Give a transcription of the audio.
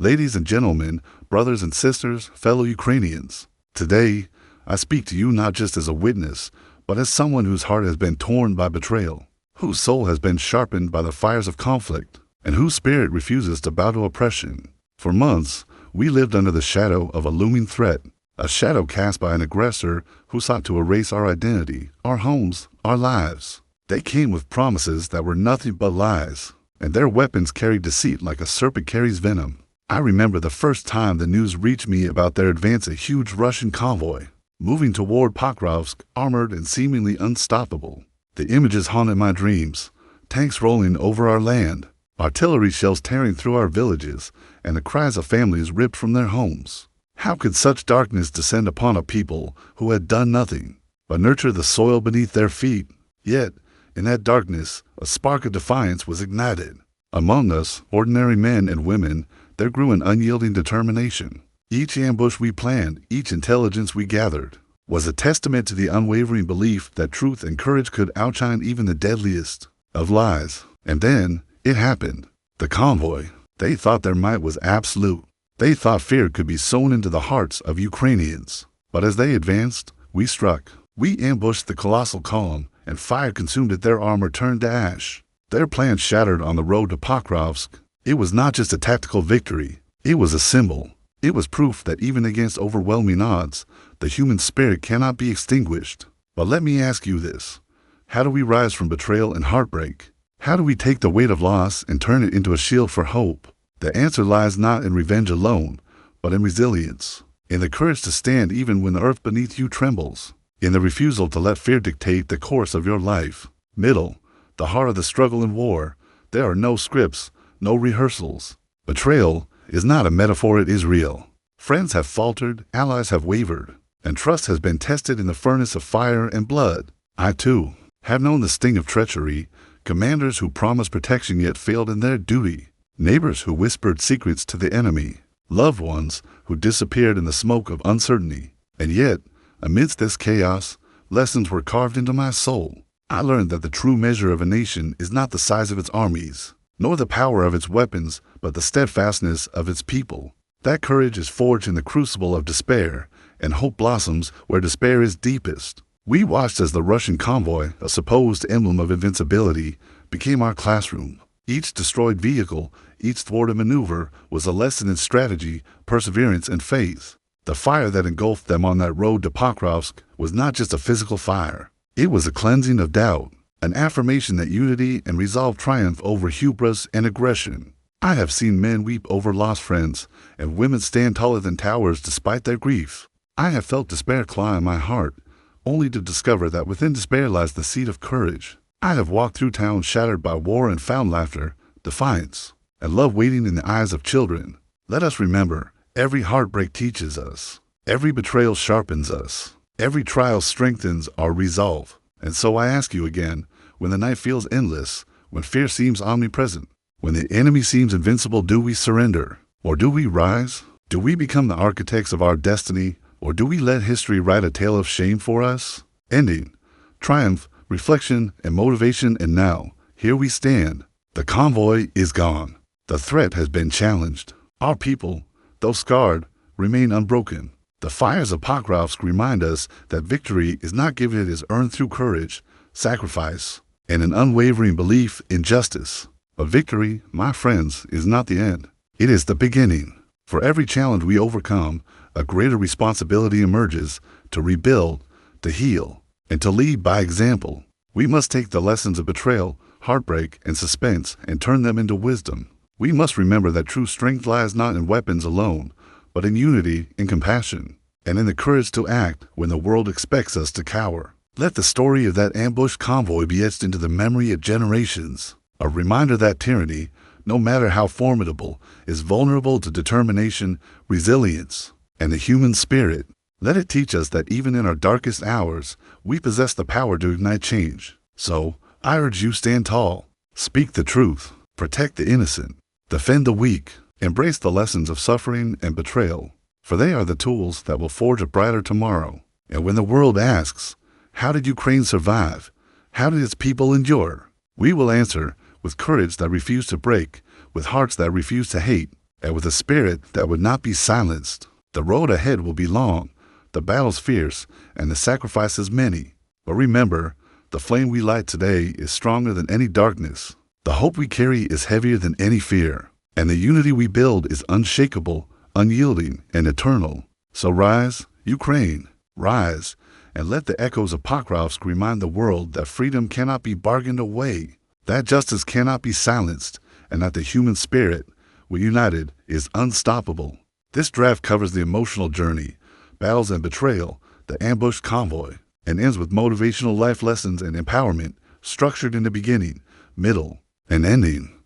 Ladies and gentlemen, brothers and sisters, fellow Ukrainians, today I speak to you not just as a witness, but as someone whose heart has been torn by betrayal, whose soul has been sharpened by the fires of conflict, and whose spirit refuses to bow to oppression. For months, we lived under the shadow of a looming threat, a shadow cast by an aggressor who sought to erase our identity, our homes, our lives. They came with promises that were nothing but lies, and their weapons carried deceit like a serpent carries venom. I remember the first time the news reached me about their advance, a huge Russian convoy, moving toward Pokrovsk, armored and seemingly unstoppable. The images haunted my dreams, tanks rolling over our land, artillery shells tearing through our villages, and the cries of families ripped from their homes. How could such darkness descend upon a people who had done nothing but nurture the soil beneath their feet? Yet, in that darkness, a spark of defiance was ignited. Among us, ordinary men and women, there grew an unyielding determination. Each ambush we planned, each intelligence we gathered, was a testament to the unwavering belief that truth and courage could outshine even the deadliest of lies. And then, it happened. The convoy. They thought their might was absolute. They thought fear could be sown into the hearts of Ukrainians. But as they advanced, we struck. We ambushed the colossal column, and fire consumed it. Their armor turned to ash. Their plans shattered on the road to Pokrovsk. It was not just a tactical victory. It was a symbol. It was proof that even against overwhelming odds, the human spirit cannot be extinguished. But let me ask you this. How do we rise from betrayal and heartbreak? How do we take the weight of loss and turn it into a shield for hope? The answer lies not in revenge alone, but in resilience, in the courage to stand even when the earth beneath you trembles, in the refusal to let fear dictate the course of your life. The heart of the struggle and war. There are no scripts, no rehearsals. Betrayal is not a metaphor, it is real. Friends have faltered, allies have wavered, and trust has been tested in the furnace of fire and blood. I, too, have known the sting of treachery, commanders who promised protection yet failed in their duty, neighbors who whispered secrets to the enemy, loved ones who disappeared in the smoke of uncertainty. And yet, amidst this chaos, lessons were carved into my soul. I learned that the true measure of a nation is not the size of its armies, nor the power of its weapons, but the steadfastness of its people. That courage is forged in the crucible of despair, and hope blossoms where despair is deepest. We watched as the Russian convoy, a supposed emblem of invincibility, became our classroom. Each destroyed vehicle, each thwarted maneuver was a lesson in strategy, perseverance, and faith. The fire that engulfed them on that road to Pokrovsk was not just a physical fire. It was a cleansing of doubt, an affirmation that unity and resolve triumph over hubris and aggression. I have seen men weep over lost friends, and women stand taller than towers despite their grief. I have felt despair climb my heart, only to discover that within despair lies the seed of courage. I have walked through towns shattered by war and found laughter, defiance, and love waiting in the eyes of children. Let us remember, every heartbreak teaches us. Every betrayal sharpens us. Every trial strengthens our resolve. And so I ask you again, when the night feels endless, when fear seems omnipresent, when the enemy seems invincible, do we surrender? Or do we rise? Do we become the architects of our destiny? Or do we let history write a tale of shame for us? Ending, triumph, reflection, and motivation, and now, here we stand. The convoy is gone. The threat has been challenged. Our people, though scarred, remain unbroken. The fires of Pokrovsk remind us that victory is not given, it is earned through courage, sacrifice, and an unwavering belief in justice. But victory, my friends, is not the end. It is the beginning. For every challenge we overcome, a greater responsibility emerges to rebuild, to heal, and to lead by example. We must take the lessons of betrayal, heartbreak, and suspense and turn them into wisdom. We must remember that true strength lies not in weapons alone, but in unity, in compassion, and in the courage to act when the world expects us to cower. Let the story of that ambushed convoy be etched into the memory of generations, a reminder that tyranny, no matter how formidable, is vulnerable to determination, resilience, and the human spirit. Let it teach us that even in our darkest hours, we possess the power to ignite change. So, I urge you, stand tall, speak the truth, protect the innocent, defend the weak, embrace the lessons of suffering and betrayal, for they are the tools that will forge a brighter tomorrow. And when the world asks, how did Ukraine survive? How did its people endure? We will answer, with courage that refused to break, with hearts that refuse to hate, and with a spirit that would not be silenced. The road ahead will be long, the battles fierce, and the sacrifices many. But remember, the flame we light today is stronger than any darkness. The hope we carry is heavier than any fear. And the unity we build is unshakable, unyielding, and eternal. So rise, Ukraine, rise, and let the echoes of Pokrovsk remind the world that freedom cannot be bargained away, that justice cannot be silenced, and that the human spirit, when united, is unstoppable. This draft covers the emotional journey, battles and betrayal, the ambushed convoy, and ends with motivational life lessons and empowerment, structured in the beginning, middle, and ending.